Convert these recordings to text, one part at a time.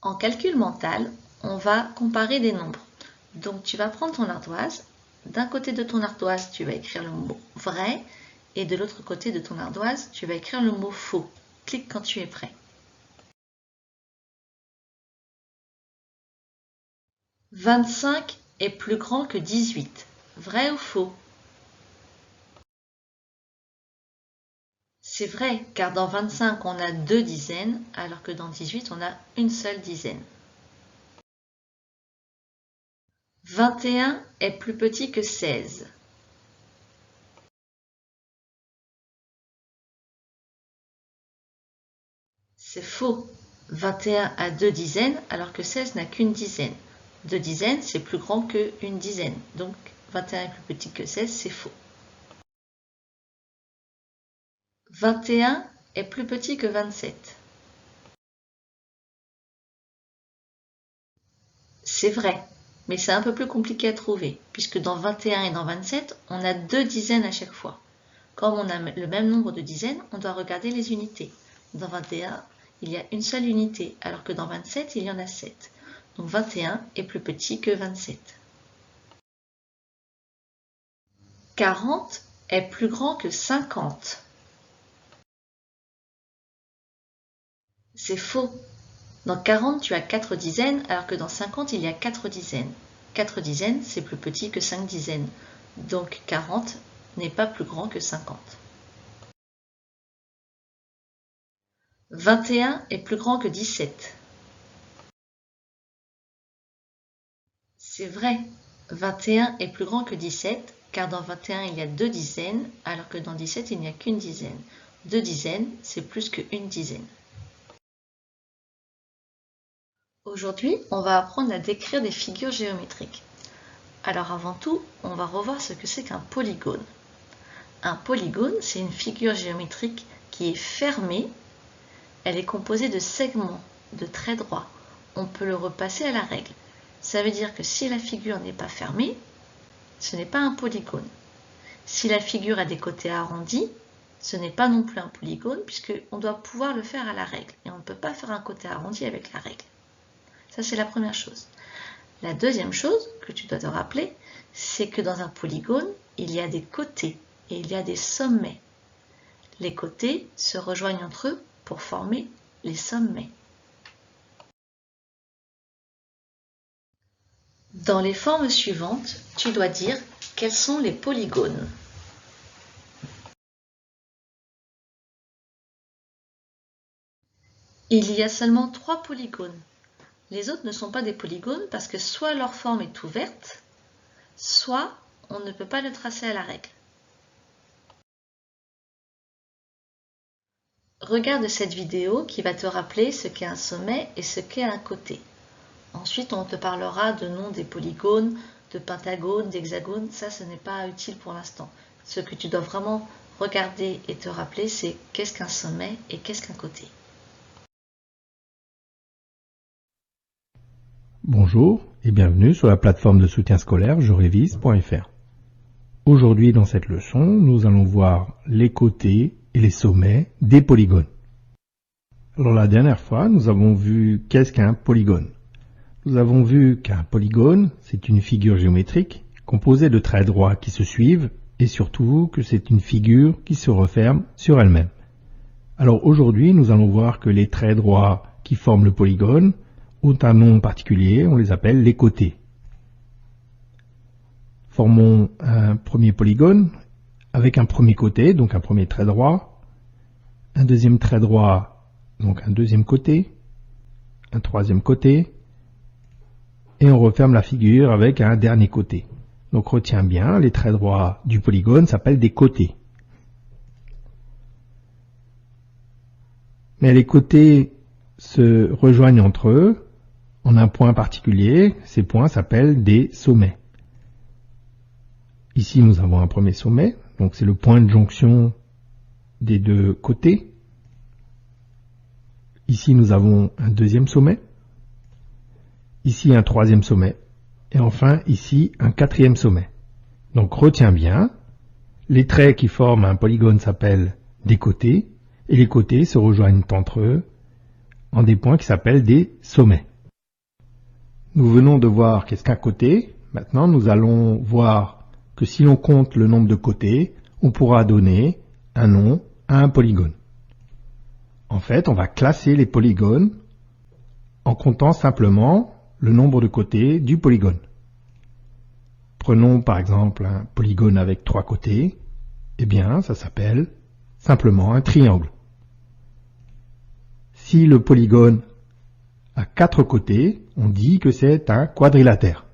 En calcul mental, on va comparer des nombres. Donc tu vas prendre ton ardoise. D'un côté de ton ardoise, tu vas écrire le mot vrai et de l'autre côté de ton ardoise, tu vas écrire le mot faux. Clique quand tu es prêt. 25 est plus grand que 18. Vrai ou faux? C'est vrai, car dans 25, on a 2 dizaines, alors que dans 18, on a une seule dizaine. 21 est plus petit que 16. C'est faux. 21 a 2 dizaines, alors que 16 n'a qu'une dizaine. 2 dizaines, c'est plus grand qu'une dizaine. Donc, 21 est plus petit que 16, c'est faux. 21 est plus petit que 27. C'est vrai, mais c'est un peu plus compliqué à trouver, puisque dans 21 et dans 27, on a 2 dizaines à chaque fois. Comme on a le même nombre de dizaines, on doit regarder les unités. Dans 21, il y a une seule unité, alors que dans 27, il y en a 7. Donc 21 est plus petit que 27. 40 est plus grand que 50. C'est faux. Dans 40, tu as 4 dizaines, alors que dans 50, il y a 4 dizaines. 4 dizaines, c'est plus petit que 5 dizaines. Donc 40 n'est pas plus grand que 50. 21 est plus grand que 17. C'est vrai, 21 est plus grand que 17, car dans 21 il y a 2 dizaines, alors que dans 17 il n'y a qu'une dizaine. 2 dizaines, c'est plus qu'une dizaine. Aujourd'hui, on va apprendre à décrire des figures géométriques. Alors avant tout, on va revoir ce que c'est qu'un polygone. Un polygone, c'est une figure géométrique qui est fermée. Elle est composée de segments, de traits droits. On peut le repasser à la règle. Ça veut dire que si la figure n'est pas fermée, ce n'est pas un polygone. Si la figure a des côtés arrondis, ce n'est pas non plus un polygone puisqu'on doit pouvoir le faire à la règle. Et on ne peut pas faire un côté arrondi avec la règle. Ça, c'est la première chose. La deuxième chose que tu dois te rappeler, c'est que dans un polygone, il y a des côtés et il y a des sommets. Les côtés se rejoignent entre eux pour former les sommets. Dans les formes suivantes, tu dois dire quels sont les polygones. Il y a seulement 3 polygones. Les autres ne sont pas des polygones parce que soit leur forme est ouverte, soit on ne peut pas le tracer à la règle. Regarde cette vidéo qui va te rappeler ce qu'est un sommet et ce qu'est un côté. Ensuite, on te parlera de noms des polygones, de pentagones, d'hexagones. Ça, ce n'est pas utile pour l'instant. Ce que tu dois vraiment regarder et te rappeler, c'est qu'est-ce qu'un sommet et qu'est-ce qu'un côté. Bonjour et bienvenue sur la plateforme de soutien scolaire jerévise.fr. Aujourd'hui, dans cette leçon, nous allons voir les côtés et les sommets des polygones. Alors la dernière fois, nous avons vu qu'est-ce qu'un polygone. Nous avons vu qu'un polygone, c'est une figure géométrique composée de traits droits qui se suivent et surtout que c'est une figure qui se referme sur elle-même. Alors aujourd'hui, nous allons voir que les traits droits qui forment le polygone ont un nom particulier, on les appelle les côtés. Formons un premier polygone avec un premier côté, donc un premier trait droit, un deuxième trait droit, donc un deuxième côté, un troisième côté, et on referme la figure avec un dernier côté. Donc retiens bien, les traits droits du polygone s'appellent des côtés. Mais les côtés se rejoignent entre eux en un point particulier. Ces points s'appellent des sommets. Ici, nous avons un premier sommet, donc c'est le point de jonction des deux côtés. Ici, nous avons un deuxième sommet. Ici, un troisième sommet. Et enfin, ici, un quatrième sommet. Donc, retiens bien, les traits qui forment un polygone s'appellent des côtés, et les côtés se rejoignent entre eux en des points qui s'appellent des sommets. Nous venons de voir qu'est-ce qu'un côté. Maintenant, nous allons voir que si l'on compte le nombre de côtés, on pourra donner un nom à un polygone. En fait, on va classer les polygones en comptant simplement le nombre de côtés du polygone. Prenons par exemple un polygone avec 3 côtés. Eh bien, ça s'appelle simplement un triangle. Si le polygone a 4 côtés, on dit que c'est un quadrilatère.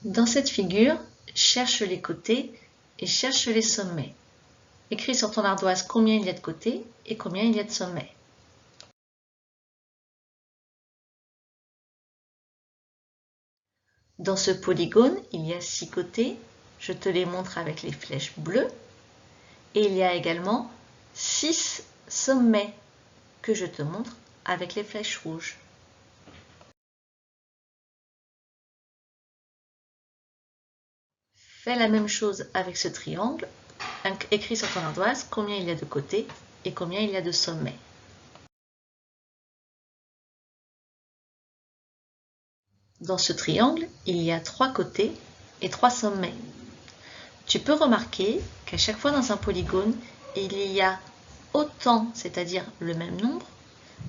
Dans cette figure, cherche les côtés et cherche les sommets. Écris sur ton ardoise combien il y a de côtés et combien il y a de sommets. Dans ce polygone, il y a 6 côtés. Je te les montre avec les flèches bleues. Et il y a également 6 sommets que je te montre avec les flèches rouges. Fais la même chose avec ce triangle. Écris sur ton ardoise combien il y a de côtés et combien il y a de sommets. Dans ce triangle, il y a 3 côtés et 3 sommets. Tu peux remarquer qu'à chaque fois dans un polygone, il y a autant, c'est-à-dire le même nombre,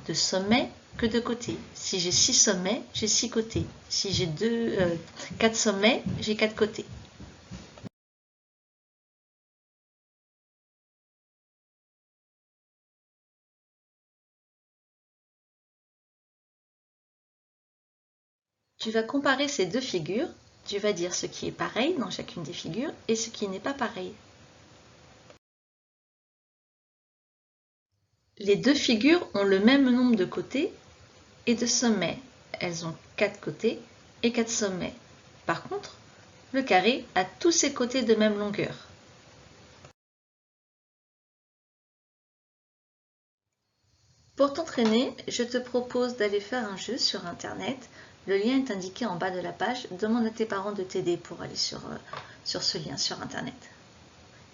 de sommets que de côtés. Si j'ai 6 sommets, j'ai 6 côtés. Si j'ai 4 sommets, j'ai 4 côtés. Tu vas comparer ces deux figures, tu vas dire ce qui est pareil dans chacune des figures et ce qui n'est pas pareil. Les deux figures ont le même nombre de côtés et de sommets. Elles ont 4 côtés et 4 sommets. Par contre, le carré a tous ses côtés de même longueur. Pour t'entraîner, je te propose d'aller faire un jeu sur Internet. Le lien est indiqué en bas de la page. Demande à tes parents de t'aider pour aller sur ce lien sur Internet.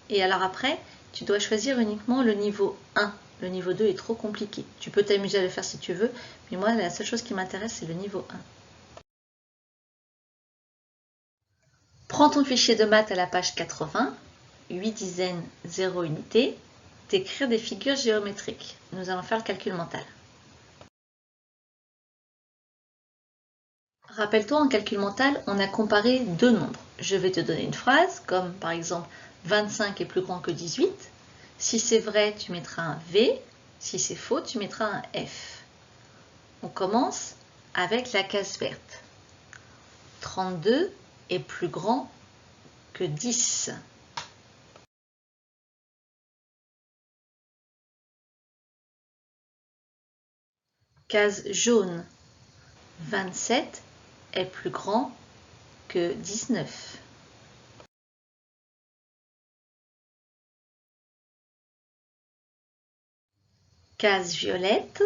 Et alors après, tu dois choisir uniquement le niveau 1. Le niveau 2 est trop compliqué. Tu peux t'amuser à le faire si tu veux, mais moi, la seule chose qui m'intéresse, c'est le niveau 1. Prends ton fichier de maths à la page 80, 8 dizaines, 0 unités, d'écrire des figures géométriques. Nous allons faire le calcul mental. Rappelle-toi, en calcul mental, on a comparé deux nombres. Je vais te donner une phrase, comme par exemple 25 est plus grand que 18. Si c'est vrai, tu mettras un V. Si c'est faux, tu mettras un F. On commence avec la case verte. 32 est plus grand que 10. Case jaune. 27 est plus grand que 19. Case violette.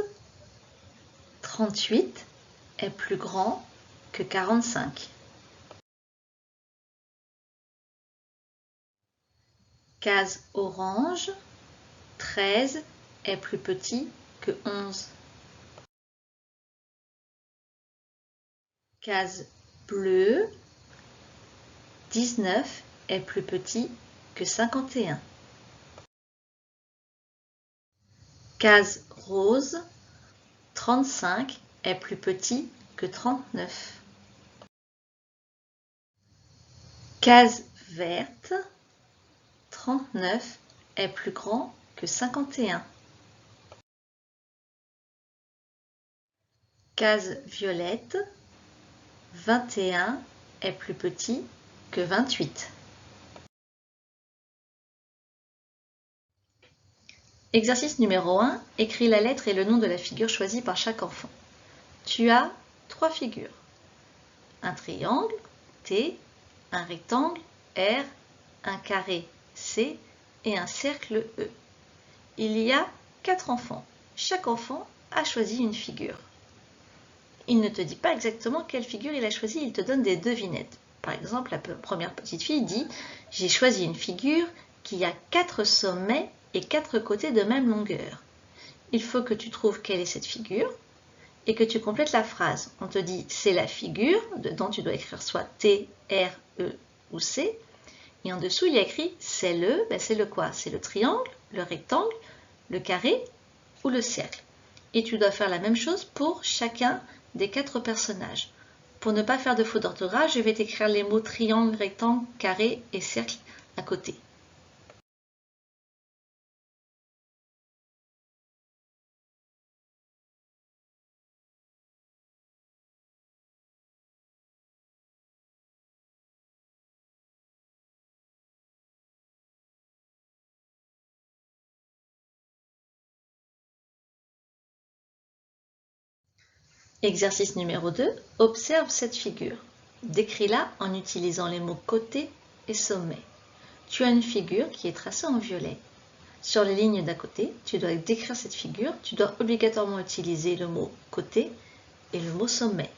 38 est plus grand que 45. Case orange. 13 est plus petit que 11. Case bleue. 19 est plus petit que 51. Case rose. 35 est plus petit que 39. Case verte. 39 est plus grand que 51. Case violette. 21 est plus petit que 28. Exercice numéro 1. Écris la lettre et le nom de la figure choisie par chaque enfant. Tu as 3 figures. Un triangle, T, un rectangle, R, un carré, C et un cercle, E. Il y a 4 enfants. Chaque enfant a choisi une figure. Il ne te dit pas exactement quelle figure il a choisi, il te donne des devinettes. Par exemple, la première petite fille dit « J'ai choisi une figure qui a 4 sommets et 4 côtés de même longueur. » Il faut que tu trouves quelle est cette figure et que tu complètes la phrase. On te dit « C'est la figure », dedans tu dois écrire soit T, R, E ou C. Et en dessous, il y a écrit « C'est le », ben c'est le quoi? C'est le triangle, le rectangle, le carré ou le cercle. Et tu dois faire la même chose pour chacun des 4 personnages. Pour ne pas faire de faute d'orthographe, je vais t'écrire les mots triangle, rectangle, carré et cercle à côté. Exercice numéro 2. Observe cette figure. Décris-la en utilisant les mots côté et sommet. Tu as une figure qui est tracée en violet. Sur les lignes d'à côté, tu dois décrire cette figure. Tu dois obligatoirement utiliser le mot côté et le mot sommet.